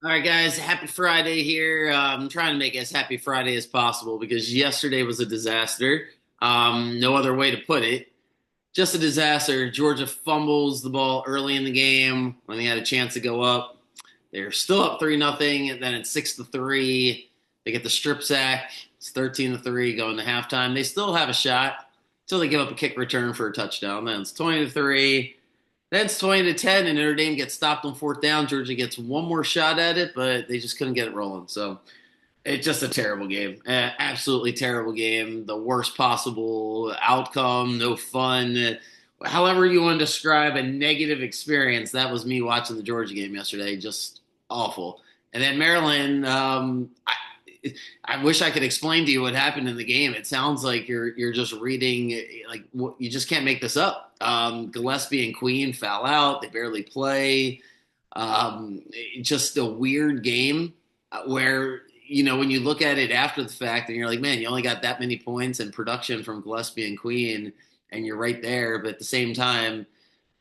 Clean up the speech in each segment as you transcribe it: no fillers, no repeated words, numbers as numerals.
All right, guys, happy Friday here. I'm trying to make it as happy Friday as possible because yesterday was a disaster. No other way to put it. Just a disaster. Georgia fumbles the ball early in the game when they had a chance to go up. They're still up 3-0, and then it's 6-3. They get the strip sack. It's 13-3 going to halftime. They still have a shot until they give up a kick return for a touchdown. Then it's 20-3. Then it's 20-10, and Notre Dame gets stopped on fourth down. Georgia gets one more shot at it, but they just couldn't get it rolling. So it's just a terrible game. Absolutely terrible game. The worst possible outcome. No fun. However you want to describe a negative experience, that was me watching the Georgia game yesterday. Just awful. And then Maryland, I wish I could explain to you what happened in the game. It sounds like you're just reading, like, you just can't make this up. Gillespie and Queen foul out; they barely play. Just a weird game where when you look at it after the fact and you're like, man, you only got that many points and production from Gillespie and Queen, and you're right there. But at the same time,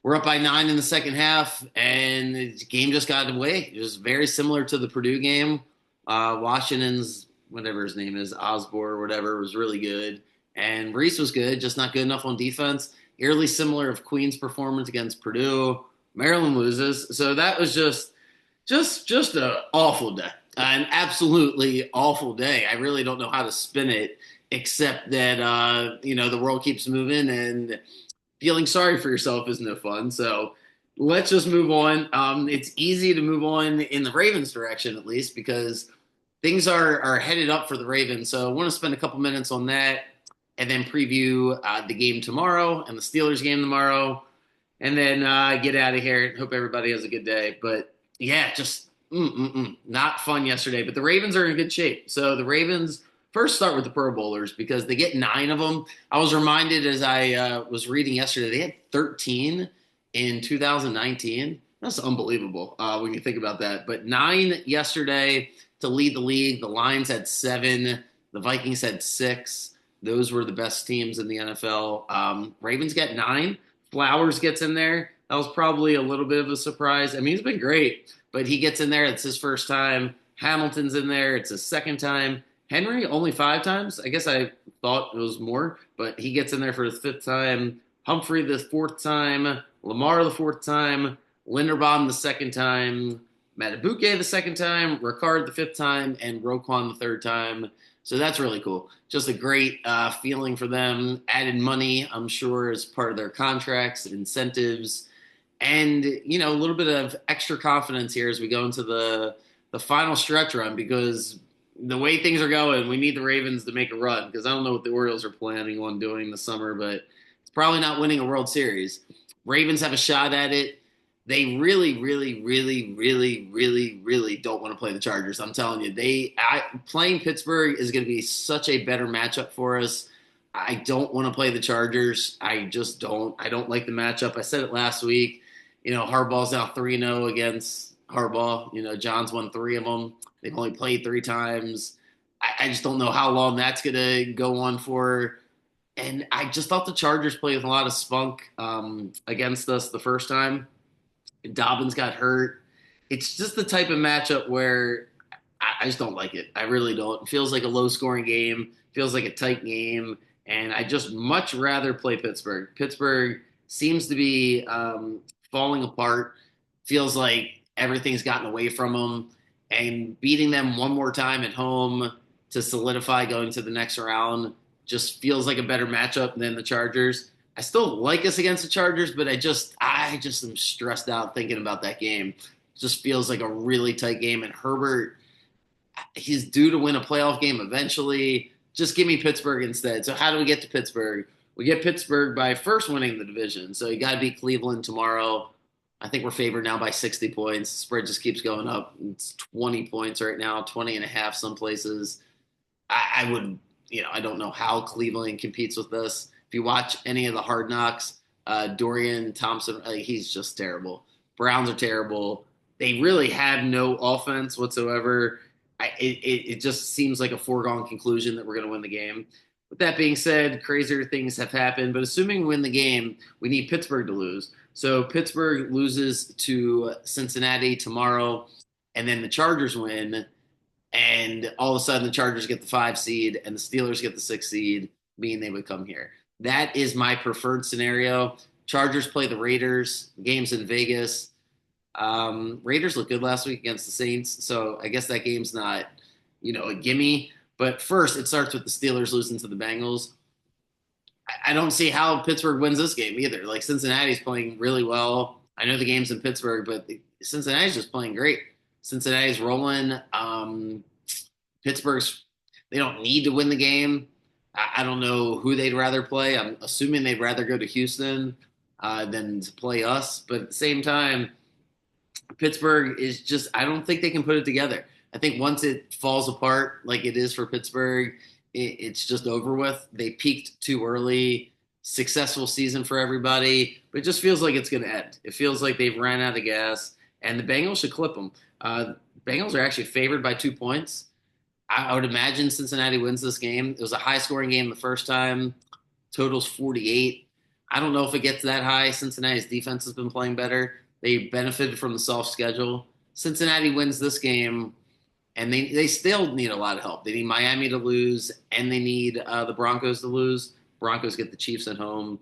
we're up by 9 in the second half, and the game just got away. It was very similar to the Purdue game. Washington's, whatever his name is, Osborne or whatever, was really good. And Reese was good, just not good enough on defense. Eerily similar of Queen's performance against Purdue. Maryland loses. So that was just an awful day. An absolutely awful day. I really don't know how to spin it, except that the world keeps moving, and feeling sorry for yourself is no fun. So let's just move on. It's easy to move on in the Ravens direction, at least, because things are headed up for the Ravens. So I want to spend a couple minutes on that and then preview the game tomorrow and the Steelers game tomorrow, and then get out of here. Hope everybody has a good day. But yeah, just not fun yesterday. But the Ravens are in good shape. So the Ravens first start with the Pro Bowlers because they get 9 of them. I was reminded as I was reading yesterday, they had 13 in 2019. That's unbelievable when you think about that. But 9 yesterday to lead the league. The Lions had 7. The Vikings had 6. Those were the best teams in the NFL. Ravens get 9. Flowers gets in there. That was probably a little bit of a surprise. I mean, he's been great, but he gets in there. It's his first time. Hamilton's in there. It's his second time. Henry only 5 times. I guess I thought it was more, but he gets in there for his 5th time. Humphrey the 4th time. Lamar the 4th time. Linderbaum the 2nd time. Matabuke the 2nd time. Ricard the 5th time, and Roquan the 3rd time. So that's really cool. Just a great feeling for them. Added money, I'm sure, as part of their contracts, incentives, and a little bit of extra confidence here as we go into the final stretch run, because the way things are going, we need the Ravens to make a run, because I don't know what the Orioles are planning on doing this summer, but it's probably not winning a World Series. Ravens have a shot at it. They really, really, really, really, really, really don't want to play the Chargers. I'm telling you, playing Pittsburgh is going to be such a better matchup for us. I don't want to play the Chargers. I just don't. I don't like the matchup. I said it last week. Harbaugh's now 3-0 against Harbaugh. John's won 3 of them. They've only played 3 times. I just don't know how long that's going to go on for. And I just thought the Chargers played with a lot of spunk against us the first time. Dobbins got hurt. It's just the type of matchup where I just don't like it. I really don't. It feels like a low scoring game, feels like a tight game, and I just much rather play Pittsburgh. Pittsburgh seems to be falling apart. Feels like everything's gotten away from them, and beating them one more time at home to solidify going to the next round just feels like a better matchup than the Chargers. I still like us against the Chargers, but I just am stressed out thinking about that game. It just feels like a really tight game, and Herbert, he's due to win a playoff game eventually. Just give me Pittsburgh instead. So how do we get to Pittsburgh? We get Pittsburgh by first winning the division. So you got to beat Cleveland tomorrow. I think we're favored now by 60 points. The spread just keeps going up. It's 20 points right now, 20 and a half some places. I would, I don't know how Cleveland competes with this. If you watch any of the Hard Knocks, Dorian Thompson, he's just terrible. Browns are terrible. They really have no offense whatsoever. It just seems like a foregone conclusion that we're going to win the game. With that being said, crazier things have happened. But assuming we win the game, we need Pittsburgh to lose. So Pittsburgh loses to Cincinnati tomorrow. and then the Chargers win, and all of a sudden the Chargers get the 5 seed and the Steelers get the 6 seed, meaning they would come here. That is my preferred scenario. Chargers play the Raiders. Games in Vegas. Raiders looked good last week against the Saints, so I guess that game's not, a gimme. But first, it starts with the Steelers losing to the Bengals. I don't see how Pittsburgh wins this game either. Like Cincinnati's playing really well. I know the game's in Pittsburgh, but Cincinnati's just playing great. Cincinnati's rolling. Pittsburgh's they don't need to win the game. I don't know who they'd rather play. I'm assuming they'd rather go to Houston than to play us. But at the same time, Pittsburgh is just, I don't think they can put it together. I think once it falls apart like it is for Pittsburgh, it's just over with. They peaked too early. Successful season for everybody, but it just feels like it's going to end. It feels like they've ran out of gas, and the Bengals should clip them. Bengals are actually favored by 2 points. I would imagine Cincinnati wins this game. It was a high-scoring game the first time. Totals 48. I don't know if it gets that high. Cincinnati's defense has been playing better. They benefited from the soft schedule. Cincinnati wins this game, and they still need a lot of help. They need Miami to lose, and they need the Broncos to lose. Broncos get the Chiefs at home.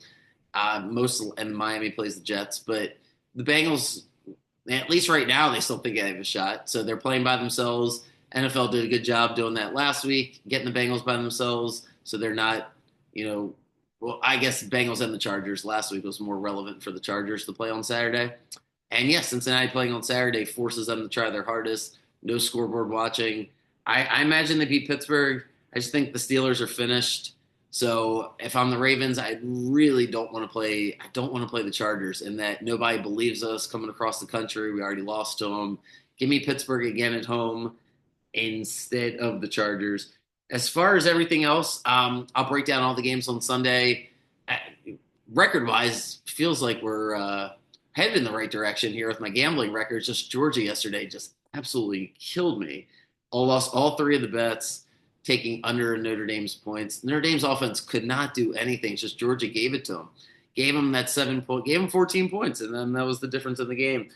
And Miami plays the Jets. But the Bengals, at least right now, they still think they have a shot. So they're playing by themselves. NFL did a good job doing that last week, getting the Bengals by themselves. So they're not, well, I guess the Bengals and the Chargers last week was more relevant for the Chargers to play on Saturday. And yes, Cincinnati playing on Saturday forces them to try their hardest. No scoreboard watching. I imagine they beat Pittsburgh. I just think the Steelers are finished. So if I'm the Ravens, I really don't want to play. I don't want to play the Chargers in that nobody believes us coming across the country. We already lost to them. Give me Pittsburgh again at home instead of the Chargers. As far as everything else, I'll break down all the games on Sunday. Record-wise, feels like we're headed in the right direction here with my gambling records. Just Georgia yesterday just absolutely killed me. Lost all 3 of the bets, taking under Notre Dame's points. Notre Dame's offense could not do anything. It's just Georgia gave it to them. Gave them that 7 point, gave them 14 points, and then that was the difference in the game.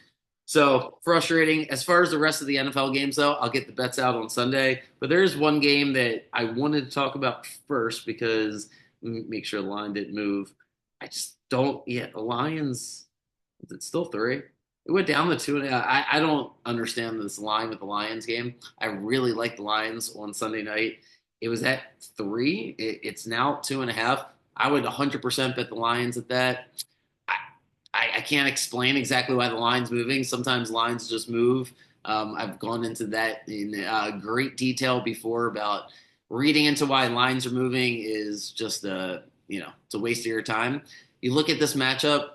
So frustrating. As far as the rest of the NFL games, though, I'll get the bets out on Sunday. But there is one game that I wanted to talk about first because make sure the line didn't move. I just don't. Yeah, the Lions. Is it still 3? It went down to 2.5. I don't understand this line with the Lions game. I really like the Lions on Sunday night. It was at 3. It's now 2.5. I would 100% bet the Lions at that. I can't explain exactly why the line's moving. Sometimes lines just move. I've gone into that in great detail before about reading into why lines are moving is just it's a waste of your time. You look at this matchup,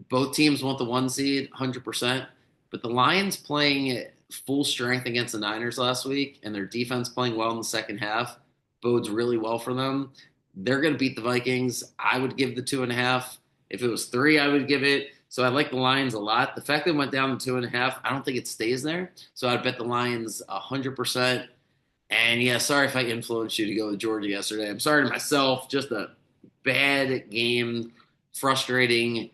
both teams want the 1 seed 100%, but the Lions playing at full strength against the Niners last week and their defense playing well in the second half bodes really well for them. They're going to beat the Vikings. I would give the 2.5. If it was 3, I would give it. So I like the Lions a lot. The fact that it went down to 2.5, I don't think it stays there. So I'd bet the Lions 100%. And yeah, sorry if I influenced you to go with Georgia yesterday. I'm sorry to myself. Just a bad game, frustrating.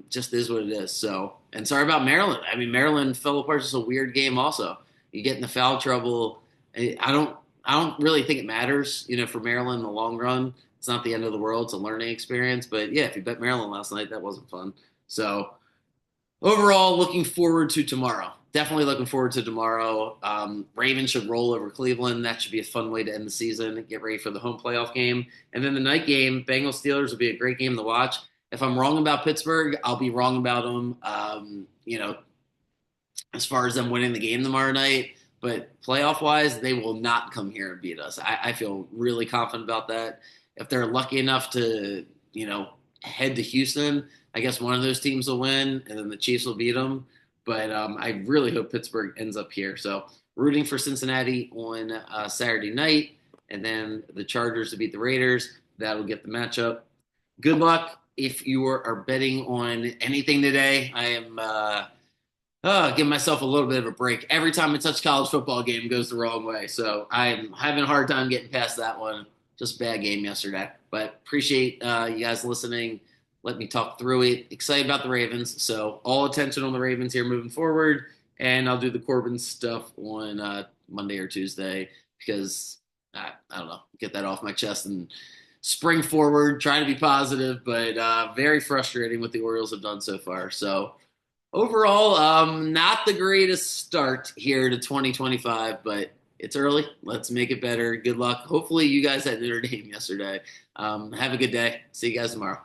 Just is what it is. So, and sorry about Maryland. I mean, Maryland fell apart. Just a weird game. Also, you get in the foul trouble. I don't really think it matters. For Maryland in the long run. It's not the end of the world. It's a learning experience. But yeah, if you bet Maryland last night, that wasn't fun. So overall, looking forward to tomorrow. Definitely looking forward to tomorrow. Ravens should roll over Cleveland. That should be a fun way to end the season. Get ready for the home playoff game. And then the night game, Bengals Steelers will be a great game to watch. If I'm wrong about Pittsburgh, I'll be wrong about them. As far as them winning the game tomorrow night. But playoff-wise, they will not come here and beat us. I feel really confident about that. If they're lucky enough to, head to Houston, I guess one of those teams will win, and then the Chiefs will beat them. But I really hope Pittsburgh ends up here. So rooting for Cincinnati on Saturday night, and then the Chargers to beat the Raiders. That'll get the matchup. Good luck if you are betting on anything today. I am giving myself a little bit of a break. Every time I touch college football game goes the wrong way. So I'm having a hard time getting past that one. Just bad game yesterday. But appreciate you guys listening. Let me talk through it. Excited about the Ravens. So all attention on the Ravens here moving forward. and I'll do the Corbin stuff on Monday or Tuesday because I don't know, get that off my chest and spring forward, try to be positive, but very frustrating what the Orioles have done so far. So overall, not the greatest start here to 2025, but it's early. Let's make it better. Good luck. Hopefully, you guys had an entertaining yesterday. Have a good day. See you guys tomorrow.